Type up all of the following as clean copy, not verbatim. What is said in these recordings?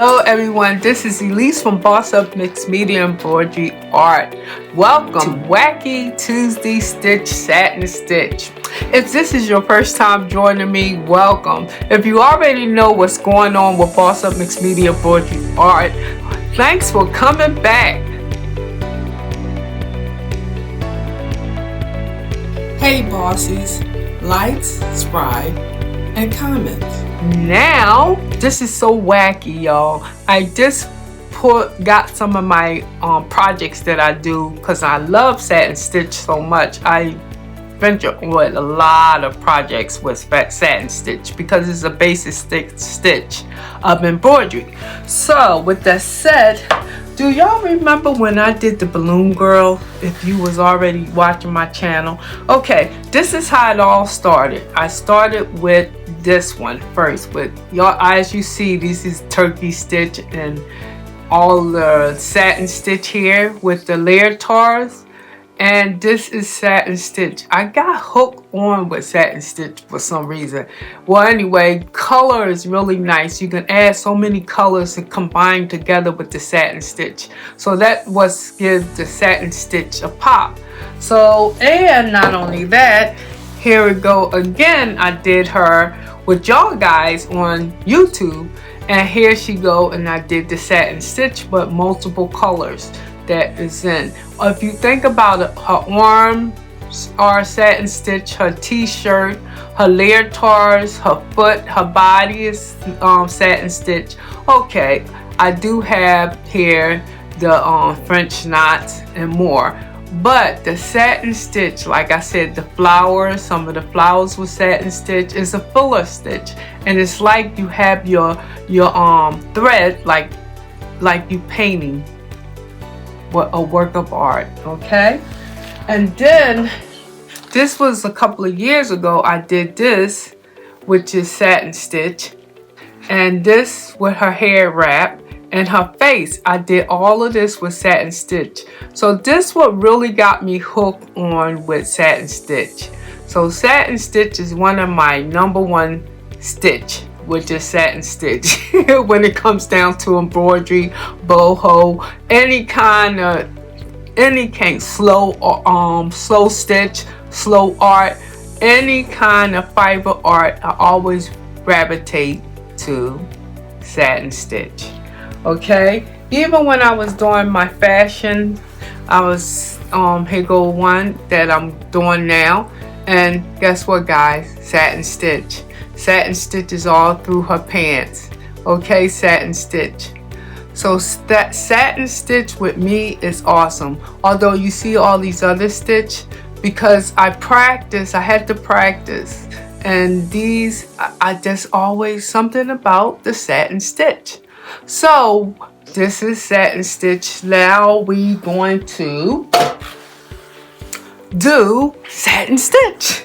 Hello everyone, this is Elise from Boss Up Mixed Media Embroidery Art. Welcome to Wacky Tuesday Stitch Satin Stitch. If this is your first time joining me, welcome. If you already know what's going on with Boss Up Mixed Media Embroidery Art, thanks for coming back. Hey bossies, like, subscribe, and comment. Now, this is so wacky, y'all. I just got some of my projects that I do because I love satin stitch so much. I venture with a lot of projects with satin stitch because it's a basic stitch of embroidery. So with that said, do y'all remember when I did the balloon girl? If you was already watching my channel, okay, this is how it all started. I started with this one first, with y'all, as you see, this is turkey stitch and all the satin stitch here with the layered tars, and this is satin stitch. I got hooked on with satin stitch for some reason. Well, anyway, color is really nice. You can add so many colors and combine together with the satin stitch, so that was gives the satin stitch a pop. So, and not only that, here we go again. I did her with y'all guys on YouTube, and here she go, and I did the satin stitch but multiple colors that is in. If you think about it, her arms are satin stitch, her t-shirt, her layered tars, her foot, her body is satin stitch. Okay, I do have here the French knots and more. But the satin stitch, like I said, the flowers, some of the flowers with satin stitch is a fuller stitch, and it's like you have your thread like you painting a work of art. Okay, and then this was a couple of years ago. I did this, which is satin stitch, and this with her hair wrap. And her face, I did all of this with satin stitch. So this what really got me hooked on with satin stitch. So satin stitch is one of my #1 stitch, which is satin stitch. When it comes down to embroidery, boho, any kind, slow or slow stitch, slow art, any kind of fiber art, I always gravitate to satin stitch. Okay, even when I was doing my fashion, I was here go one that I'm doing now, and guess what, guys? Satin stitch. Satin stitch is all through her pants. Okay, satin stitch. So that satin stitch with me is awesome. Although you see all these other stitch, because I had to practice, and these I just always something about the satin stitch. So this is satin stitch. Now we going to do satin stitch.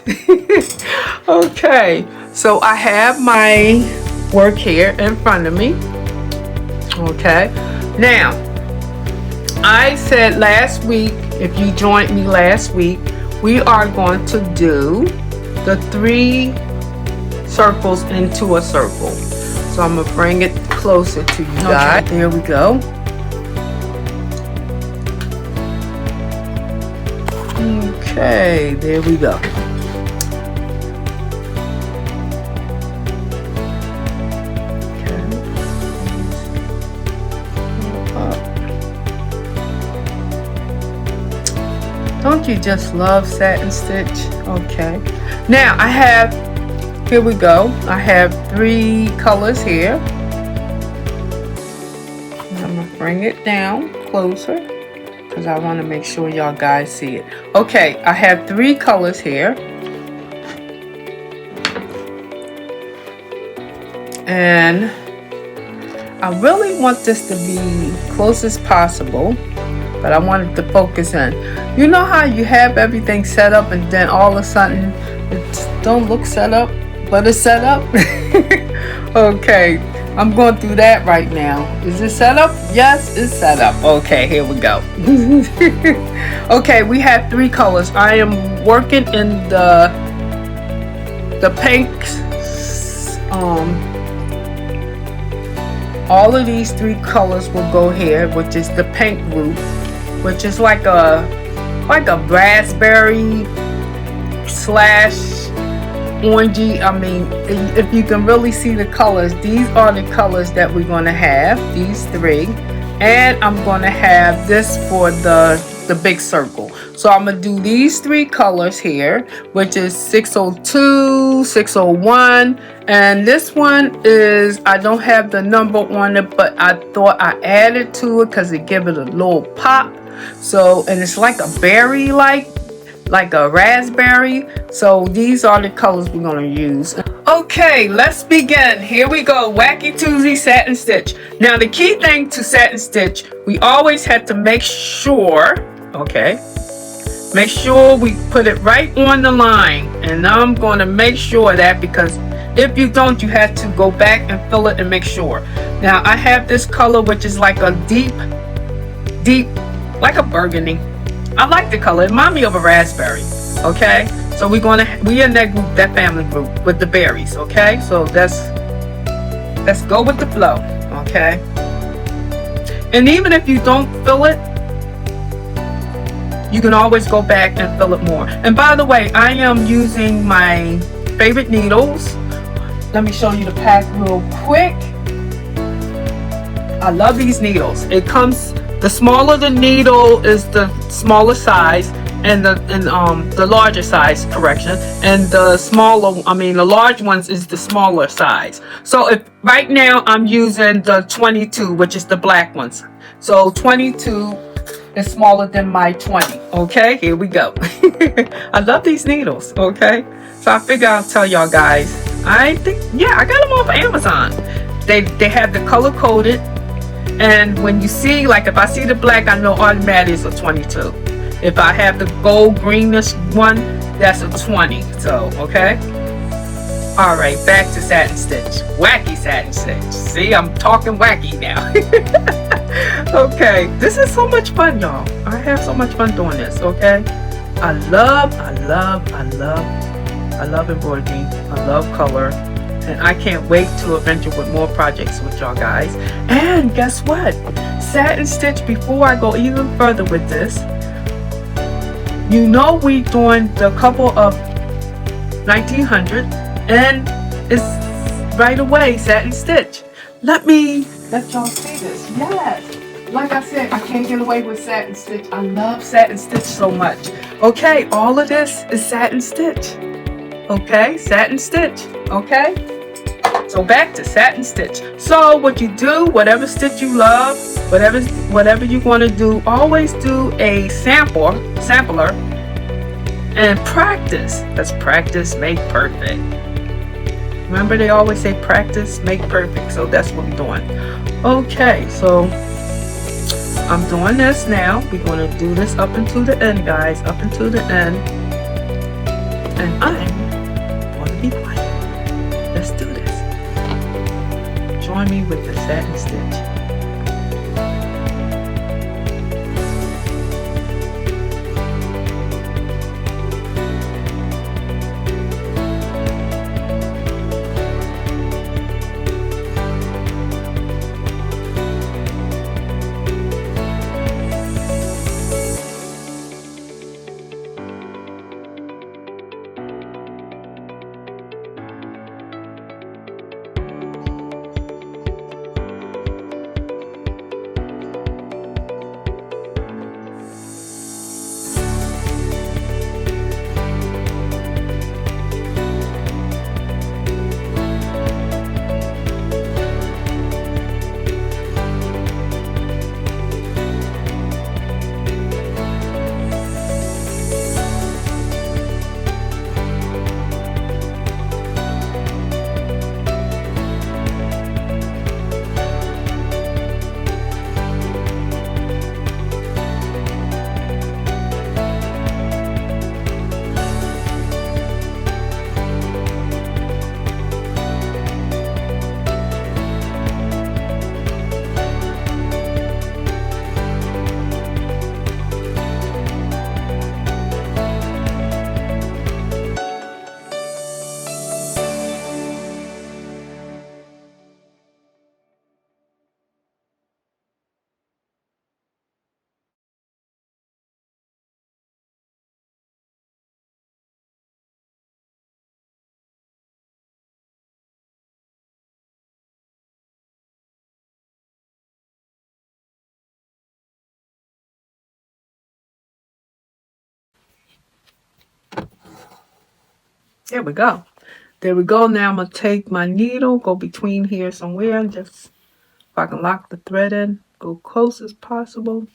Okay, so I have my work here in front of me. Okay, now I said last week, if you joined me last week, we are going to do the 3 circles into a circle. So I'm gonna bring it closer to you guys. Okay, there we go. Okay, there we go. Don't you just love satin stitch? Okay. Now I have, here we go. I have 3 colors here. I'm gonna bring it down closer because I want to make sure y'all guys see it. Okay, I have 3 colors here. And I really want this to be close as possible, but I want it to focus in. You know how you have everything set up and then all of a sudden it don't look set up, but it's set up? Okay, I'm going through that right now. Is it set up? Yes, it's set up. Okay, here we go. Okay, we have 3 colors. I am working in the all of these three colors will go here, which is the pink root, which is like a raspberry slash orangey. I mean, if you can really see the colors, these are the colors that we're going to have, these three. And I'm going to have this for the big circle. So I'm going to do these three colors here, which is 602, 601. And this one is, I don't have the number on it, but I thought I added to it because it gives it a little pop. So, and it's like a berry, like a raspberry. So these are the colors we're going to use. Okay, let's begin. Here we go. Wacky Tuesday satin stitch. Now the key thing to satin stitch, we always have to make sure, make sure we put it right on the line. And I'm going to make sure that, because if you don't, you have to go back and fill it and make sure. Now I have this color, which is like a deep, like a burgundy. I like the color. It reminds me of a raspberry. Okay, so we in that group, that family group with the berries. Okay, so let's go with the flow. Okay, and even if you don't fill it, you can always go back and fill it more. And by the way, I am using my favorite needles. Let me show you the pack real quick. I love these needles. It comes, the smaller the needle is the smaller size, and the larger size, correction, and the large ones is the smaller size. So if right now I'm using the 22, which is the black ones. So 22 is smaller than my 20. Okay, here we go. I love these needles. Okay, so I figure I'll tell y'all guys. I think, yeah, I got them off Amazon. They have the color coded, and when you see, like if I see the black, I know automatically it's a 22. If I have the gold greenish one, that's a 20. So, okay. All right, back to satin stitch. Wacky satin stitch. See, I'm talking wacky now. Okay, this is so much fun, y'all. I have so much fun doing this, okay? I love embroidery. I love color. And I can't wait to adventure with more projects with y'all guys. And guess what? Satin stitch, before I go even further with this, you know we doing the couple of 1900, and it's right away satin stitch. Let y'all see this. Yes, like I said, I can't get away with satin stitch. I love satin stitch so much. Okay, all of this is satin stitch. Okay, satin stitch. Okay, so back to satin stitch. So what you do, whatever stitch you love, whatever you want to do, always do a sampler and practice. Let's practice, make perfect. Remember, they always say practice, make perfect. So that's what we're doing. Okay, so I'm doing this now. We're going to do this up until the end, guys, up until the end. And I'm going to be quiet. Let's do this. Join me with the satin stitch. There we go. There we go. Now I'm going to take my needle, go between here somewhere, and just, if I can lock the thread in, go close as possible.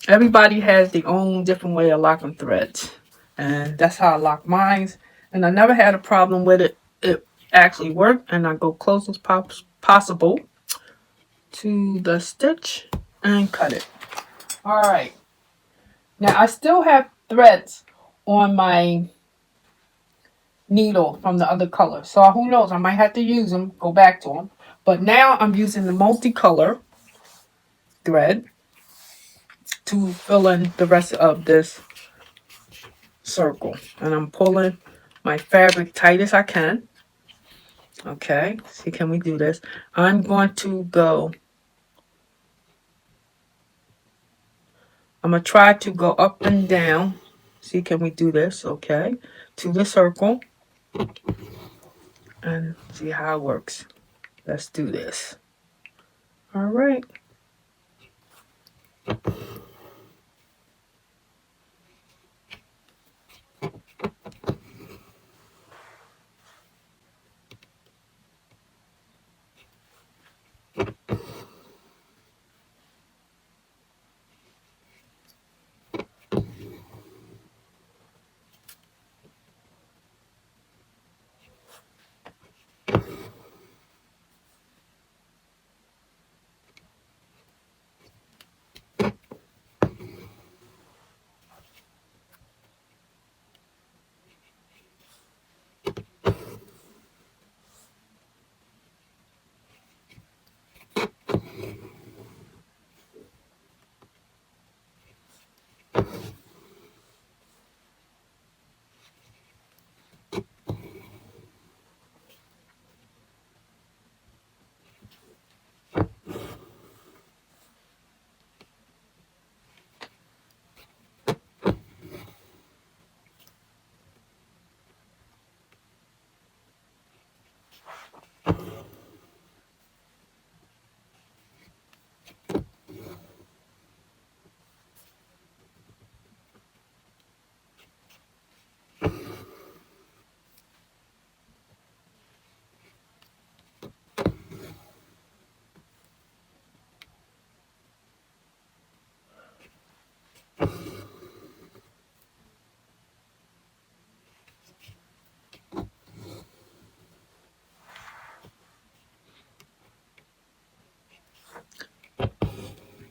Everybody has their own different way of locking threads. And that's how I lock mine. And I never had a problem with it. It actually worked. And I go close as possible to the stitch and cut it. All right. Now I still have threads on my needle from the other color. So who knows, I might have to use them, go back to them. But now I'm using the multicolor thread to fill in the rest of this circle. And I'm pulling my fabric tight as I can. Okay, see, can we do this? I'm going to go, I'm going to try to go up and down. See, can we do this? Okay, to the circle. And see how it works. Let's do this. All right.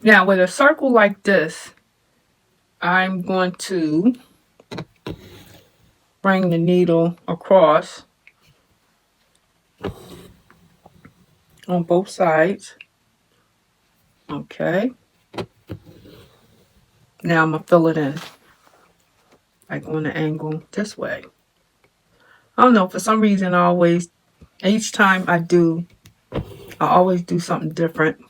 Now with a circle like this, I'm going to bring the needle across on both sides. Okay. Now I'm going to fill it in, like on the angle this way. I don't know, for some reason each time I always do something different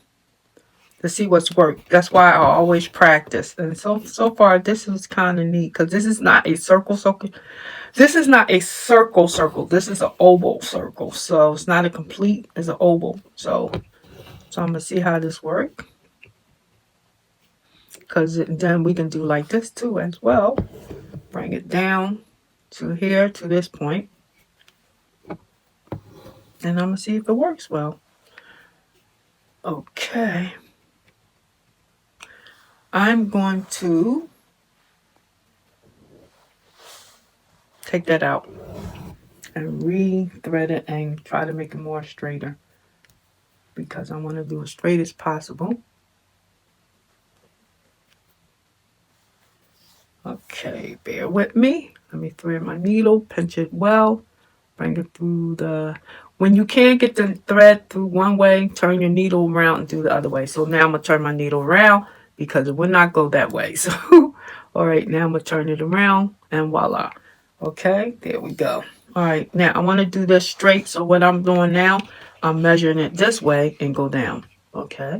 to see what's worked. That's why I always practice. And so far this is kind of neat because this is not a circle. This is not a circle. This is an oval circle. So it's not a complete, it's an oval. So I'm going to see how this works. Because then we can do like this too as well. Bring it down to here, to this point. And I'm going to see if it works well. Okay. I'm going to take that out and re-thread it and try to make it more straighter. Because I want to do as straight as possible. Okay, bear with me. Let me thread my needle, pinch it well, bring it through when you can't get the thread through one way, turn your needle around and do the other way. So now I'm going to turn my needle around because it would not go that way. So, all right, now I'm going to turn it around and voila. Okay, there we go. All right, now I want to do this straight. So what I'm doing now, I'm measuring it this way and go down. Okay,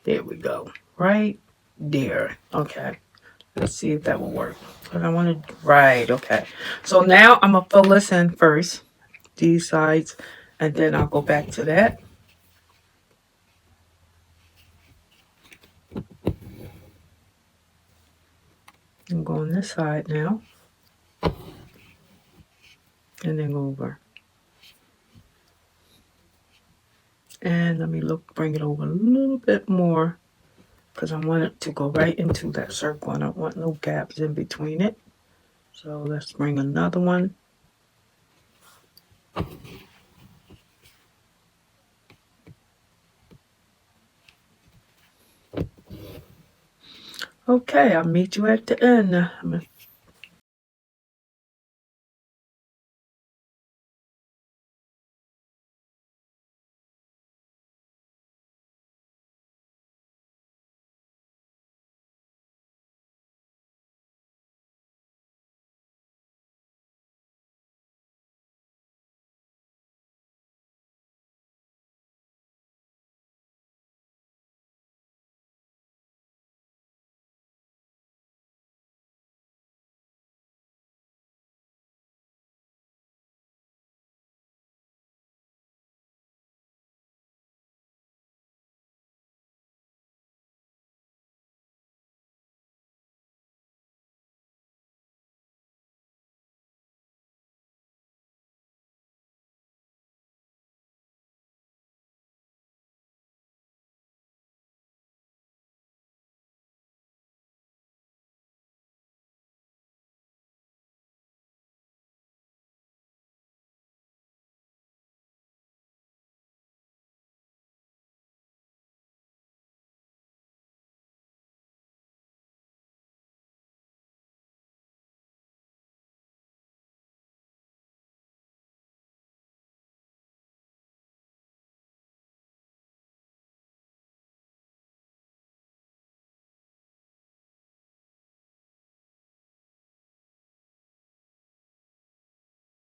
there we go. Right there. Okay. Let's see if that will work. But I want to, right, okay. So now I'm going to fill this in first, these sides, and then I'll go back to that. I'm going this side now. pinning over. And let me bring it over a little bit more because I want it to go right into that circle. I don't want no gaps in between it. So let's bring another one. Okay, I'll meet you at the end.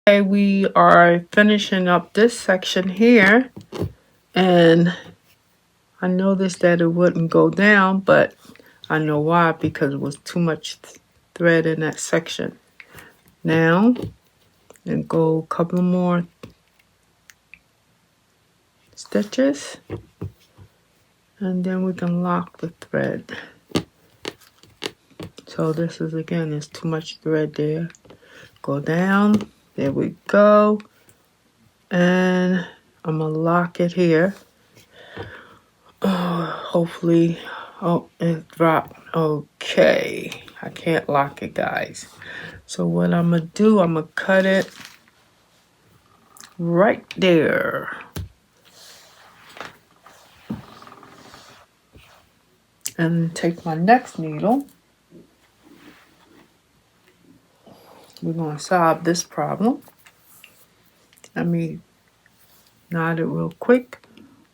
Okay, we are finishing up this section here, and I noticed that it wouldn't go down, but I know why, because it was too much thread in that section. Now, and go a couple more stitches, and then we can lock the thread. So this is, again, there's too much thread there. Go down, there we go, and I'm gonna lock it here. Hopefully, oh, it dropped. Okay, I can't lock it, guys. So what I'm gonna do, I'm gonna cut it right there. And take my next needle. We're gonna solve this problem. Let me knot it real quick.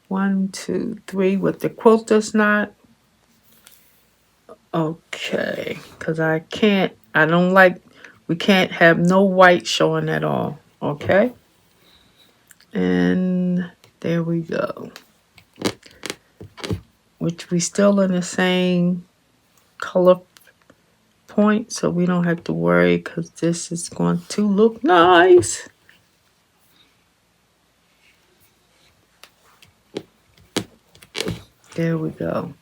1, 2, 3 with the quilter's knot. Okay, because I don't like, we can't have no white showing at all. Okay, and there we go. Which we still in the same color point, so we don't have to worry because this is going to look nice. There we go.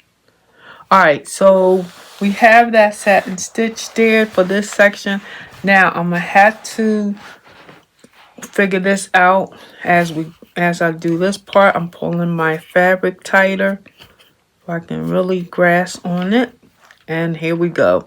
All right, so we have that satin stitch there for this section. Now I'm gonna have to figure this out as I do this part. I'm pulling my fabric tighter so I can really grasp on it. And here we go.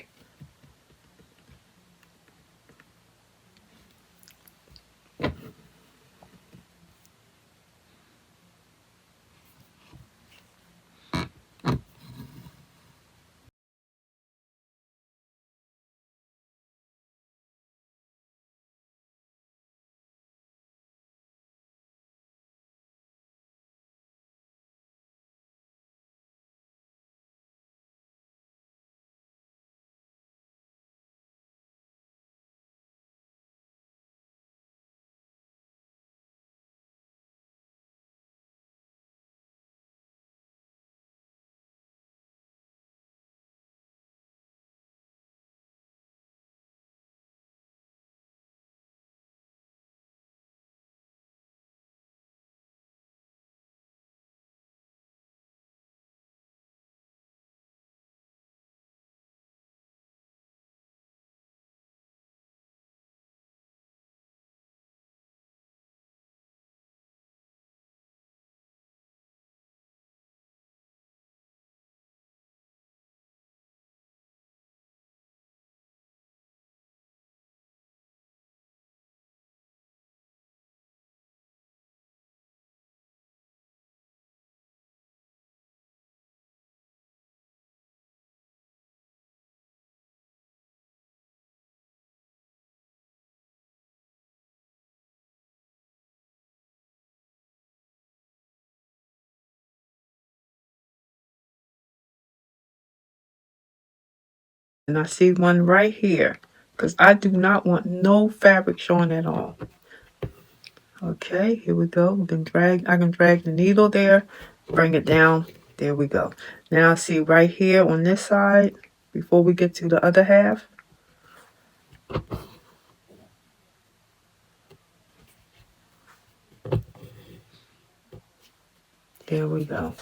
And I see one right here because I do not want no fabric showing at all. Okay, here we go. I can drag the needle there, bring it down. There we go. Now see right here on this side, before we get to the other half. There we go.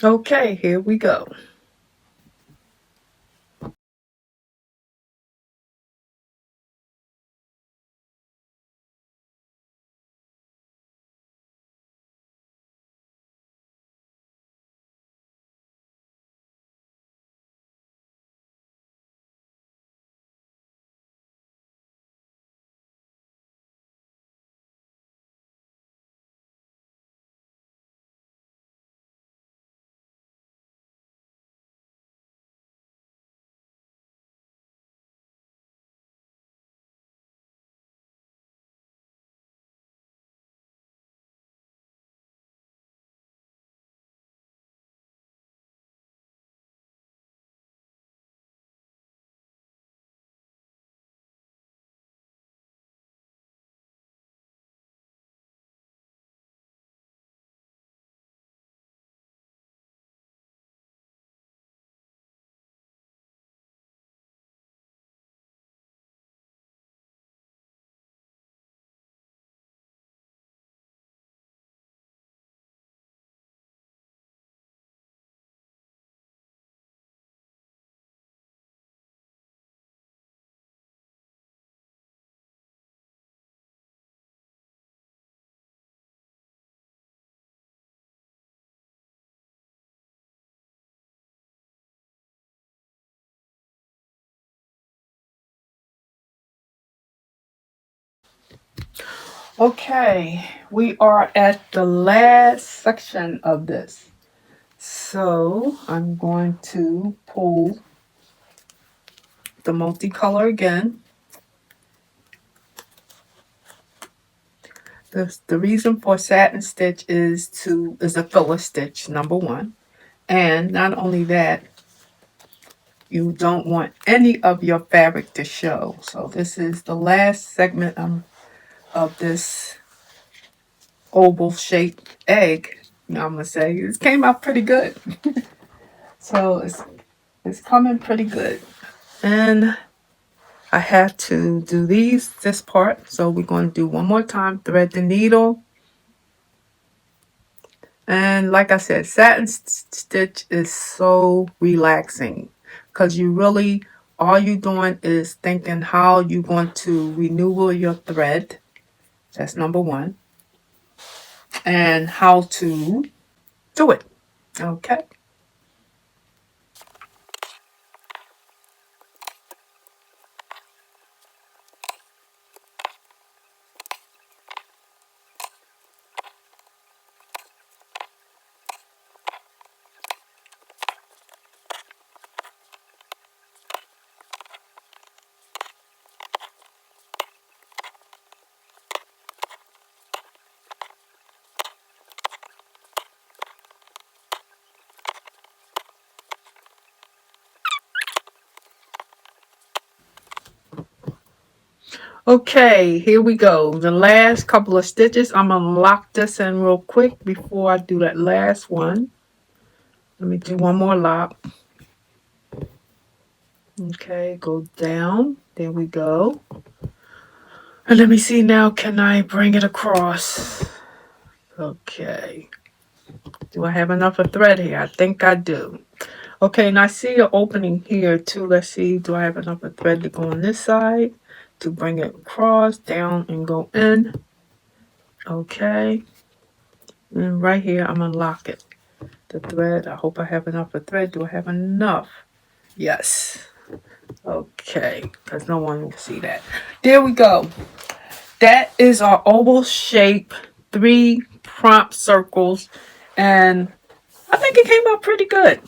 Okay, here we go. Okay, we are at the last section of this. So I'm going to pull the multicolor again. The reason for satin stitch is a filler stitch, number one. And not only that, you don't want any of your fabric to show. So this is the last segment of this oval shaped egg. I'm gonna say it came out pretty good. So it's coming pretty good. And I have to do this part. So we're going to do one more time, thread the needle. And like I said, satin stitch is so relaxing because all you're doing is thinking how you're going to renewal your thread. That's number one. And how to do it. Okay. Okay, here we go. The last couple of stitches. I'm going to lock this in real quick before I do that last one. Let me do one more lock. Okay, go down. There we go. And let me see now, can I bring it across? Okay. Do I have enough of thread here? I think I do. Okay, and I see an opening here too. Let's see, do I have enough of thread to go on this side? To bring it across, down, and go in. Okay. And right here, I'm going to lock it. The thread, I hope I have enough of thread. Do I have enough? Yes. Okay, because no one will see that. There we go. That is our oval shape, 3 prompt circles, and I think it came out pretty good.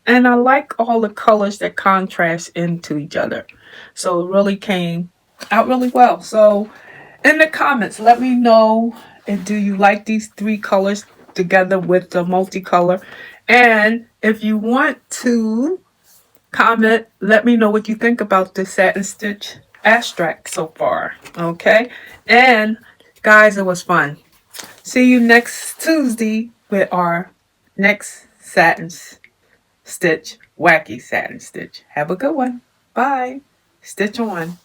And I like all the colors that contrast into each other. So it really came out really well. So in the comments, let me know, if do you like these 3 colors together with the multicolor? And if you want to comment, let me know what you think about this satin stitch abstract so far. Okay? And guys, it was fun. See you next Tuesday with our next satin stitch, wacky satin stitch. Have a good one. Bye. Stitch on.